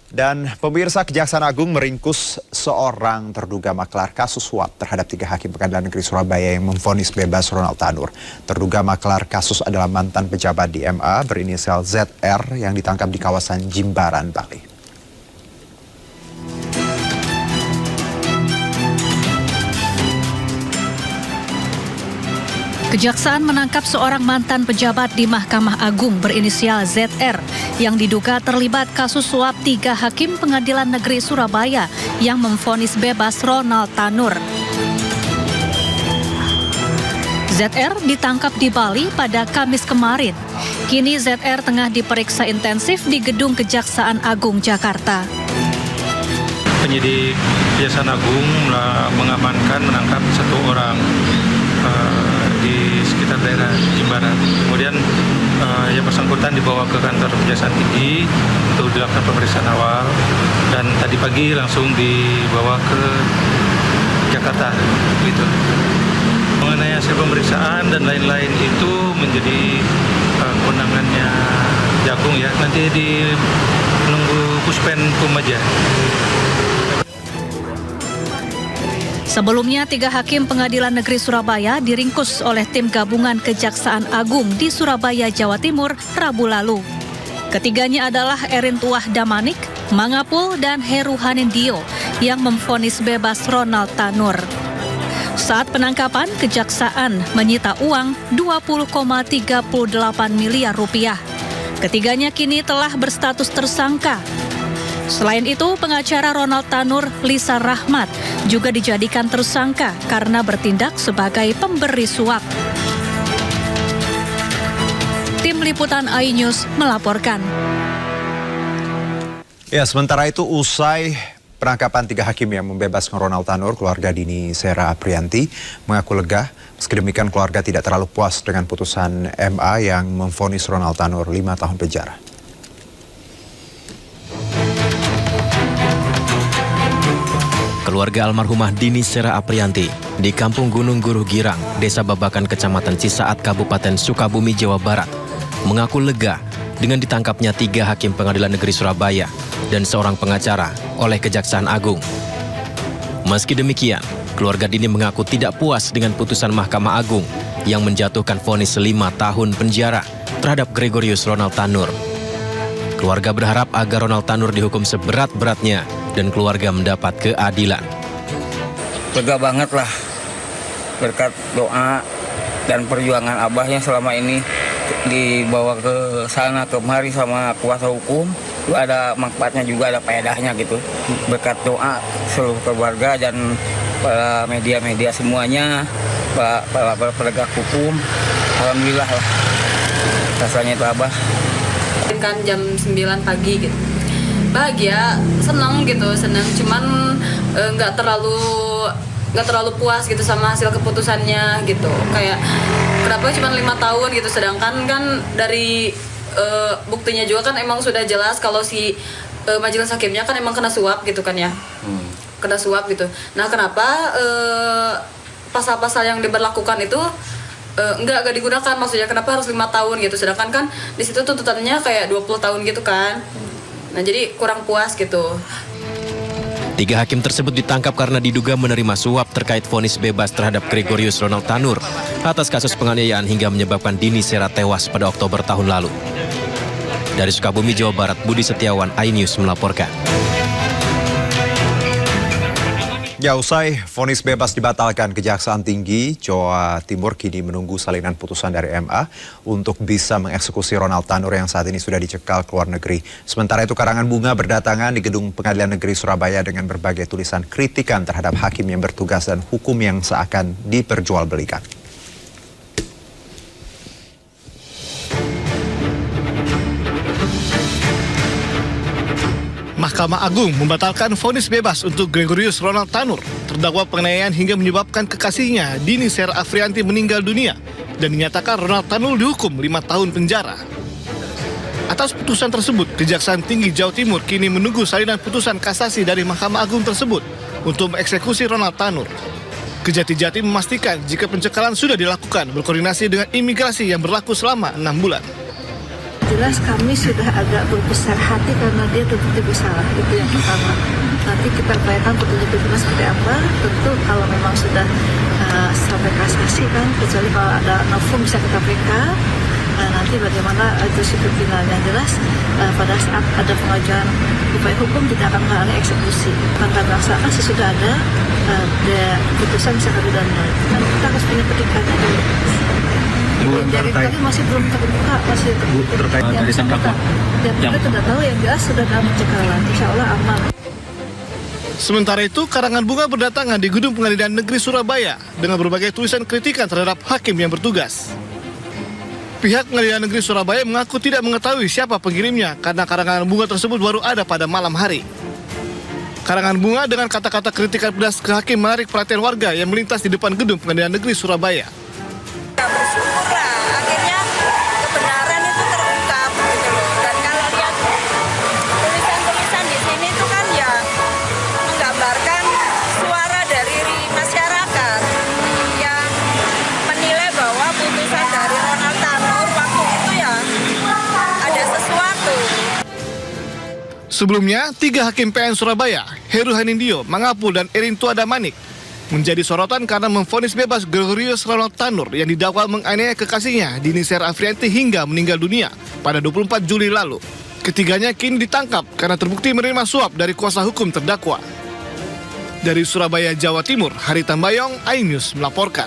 Dan pemirsa, Kejaksaan Agung meringkus seorang terduga maklar kasus suap terhadap 3 hakim Pengadilan Negeri Surabaya yang memvonis bebas Ronald Tanur. Terduga maklar kasus adalah mantan pejabat di MA berinisial ZR yang ditangkap di kawasan Jimbaran, Bali. Kejaksaan menangkap seorang mantan pejabat di Mahkamah Agung berinisial ZR yang diduga terlibat kasus suap 3 hakim Pengadilan Negeri Surabaya yang memvonis bebas Ronald Tanur. ZR ditangkap di Bali pada Kamis kemarin. Kini ZR tengah diperiksa intensif di Gedung Kejaksaan Agung Jakarta. Penyidik Kejaksaan Agung menangkap 1 orang di sekitar daerah Jimbaran. Kemudian yang bersangkutan dibawa ke kantor Kejaksaan Tinggi untuk dilakukan pemeriksaan awal, dan tadi pagi langsung dibawa ke Jakarta. Gitu. Mengenai hasil pemeriksaan dan lain-lain itu menjadi kewenangannya Jagung ya. Nanti menunggu Puspenkum aja. Sebelumnya 3 hakim Pengadilan Negeri Surabaya diringkus oleh tim gabungan Kejaksaan Agung di Surabaya, Jawa Timur, Rabu lalu. Ketiganya adalah Erin Tuah Damanik, Mangapul, dan Heru Hanindio yang memvonis bebas Ronald Tanur. Saat penangkapan, Kejaksaan menyita uang 20,38 miliar rupiah. Ketiganya kini telah berstatus tersangka. Selain itu, pengacara Ronald Tanur, Lisa Rahmat, juga dijadikan tersangka karena bertindak sebagai pemberi suap. Tim Liputan iNews melaporkan. Ya, sementara itu usai penangkapan 3 hakim yang membebaskan Ronald Tanur, keluarga Dini Sera Aprianti mengaku lega. Meski demikian, keluarga tidak terlalu puas dengan putusan MA yang memvonis Ronald Tanur 5 tahun penjara. Keluarga almarhumah Dini Sera Aprianti di Kampung Gunung Guruh Girang, Desa Babakan, Kecamatan Cisaat, Kabupaten Sukabumi, Jawa Barat, mengaku lega dengan ditangkapnya 3 hakim Pengadilan Negeri Surabaya dan seorang pengacara oleh Kejaksaan Agung. Meski demikian, keluarga Dini mengaku tidak puas dengan putusan Mahkamah Agung yang menjatuhkan vonis 5 tahun penjara terhadap Gregorius Ronald Tanur. Keluarga berharap agar Ronald Tanur dihukum seberat-beratnya dan keluarga mendapat keadilan. Lega banget lah, berkat doa dan perjuangan Abah yang selama ini dibawa ke sana kemari sama kuasa hukum. Itu ada manfaatnya juga, ada faedahnya gitu. Berkat doa seluruh keluarga dan para media-media semuanya, para penegak hukum, alhamdulillah lah. Rasanya itu Abah. Kan jam 9 pagi gitu. Bahagia, senang, cuman nggak terlalu puas gitu sama hasil keputusannya gitu. Kayak kenapa cuma 5 tahun gitu, sedangkan kan dari buktinya juga kan emang sudah jelas kalau si majelis hakimnya kan emang kena suap gitu kan ya. Kena suap gitu. Nah, kenapa pasal-pasal yang diberlakukan itu nggak digunakan, maksudnya kenapa harus 5 tahun gitu, sedangkan kan di situ tuntutannya kayak 20 tahun gitu kan. Nah, jadi kurang puas gitu. 3 hakim tersebut ditangkap karena diduga menerima suap terkait vonis bebas terhadap Gregorius Ronald Tanur atas kasus penganiayaan hingga menyebabkan Dini Sera tewas pada Oktober tahun lalu. Dari Sukabumi, Jawa Barat, Budi Setiawan, iNews melaporkan. Ya, usai vonis bebas dibatalkan, Kejaksaan Tinggi Jawa Timur kini menunggu salinan putusan dari MA untuk bisa mengeksekusi Ronald Tanur yang saat ini sudah dicekal ke luar negeri. Sementara itu, karangan bunga berdatangan di Gedung Pengadilan Negeri Surabaya dengan berbagai tulisan kritikan terhadap hakim yang bertugas dan hukum yang seakan diperjualbelikan. Mahkamah Agung membatalkan vonis bebas untuk Gregorius Ronald Tanur, terdakwa penganiayaan hingga menyebabkan kekasihnya Dini Sera Aprianti meninggal dunia, dan dinyatakan Ronald Tanur dihukum 5 tahun penjara. Atas putusan tersebut, Kejaksaan Tinggi Jawa Timur kini menunggu salinan putusan kasasi dari Mahkamah Agung tersebut untuk mengeksekusi Ronald Tanur. Kejati Jatim memastikan jika pencekalan sudah dilakukan berkoordinasi dengan imigrasi yang berlaku selama 6 bulan. Jelas kami sudah agak berbesar hati karena dia terbukti bersalah, itu yang pertama. Nanti kita upayakan petunjuk hukumnya seperti apa. Tentu kalau memang sudah sampai kasasi kan, kecuali kalau ada novum bisa ke KPK. Nanti bagaimana itu sikap finalnya. Yang jelas pada saat ada pengajuan upaya hukum tidak akan mengalami eksekusi. Tanggal pelaksanaan sesudah ada putusan bisa kami dan kita harus punya petikannya dulu. Jadi tadi masih belum terbuka, masih terkait dari terdakwa. Dan kita tidak tahu, yang jelas sudah dalam pencekalan. Insya Allah aman. Sementara itu, karangan bunga berdatangan di Gedung Pengadilan Negeri Surabaya dengan berbagai tulisan kritikan terhadap hakim yang bertugas. Pihak Pengadilan Negeri Surabaya mengaku tidak mengetahui siapa pengirimnya karena karangan bunga tersebut baru ada pada malam hari. Karangan bunga dengan kata-kata kritikan pedas ke hakim menarik perhatian warga yang melintas di depan Gedung Pengadilan Negeri Surabaya. Bersyukurlah, akhirnya kebenaran itu terungkap gitu loh. Dan kalau lihat tulisan-tulisan di sini itu kan ya menggambarkan suara dari masyarakat yang menilai bahwa putusan dari Ronald Tanur waktu itu ya ada sesuatu. Sebelumnya, 3 hakim PN Surabaya, Heru Hanindyo, Mangapul, dan Erintua Damanik menjadi sorotan karena memvonis bebas Gregorius Ronald Tanur yang didakwa menganiaya kekasihnya Dini Sera Afrianti hingga meninggal dunia pada 24 Juli lalu. Ketiganya kini ditangkap karena terbukti menerima suap dari kuasa hukum terdakwa. Dari Surabaya, Jawa Timur, Hari Tambayong, iNews melaporkan.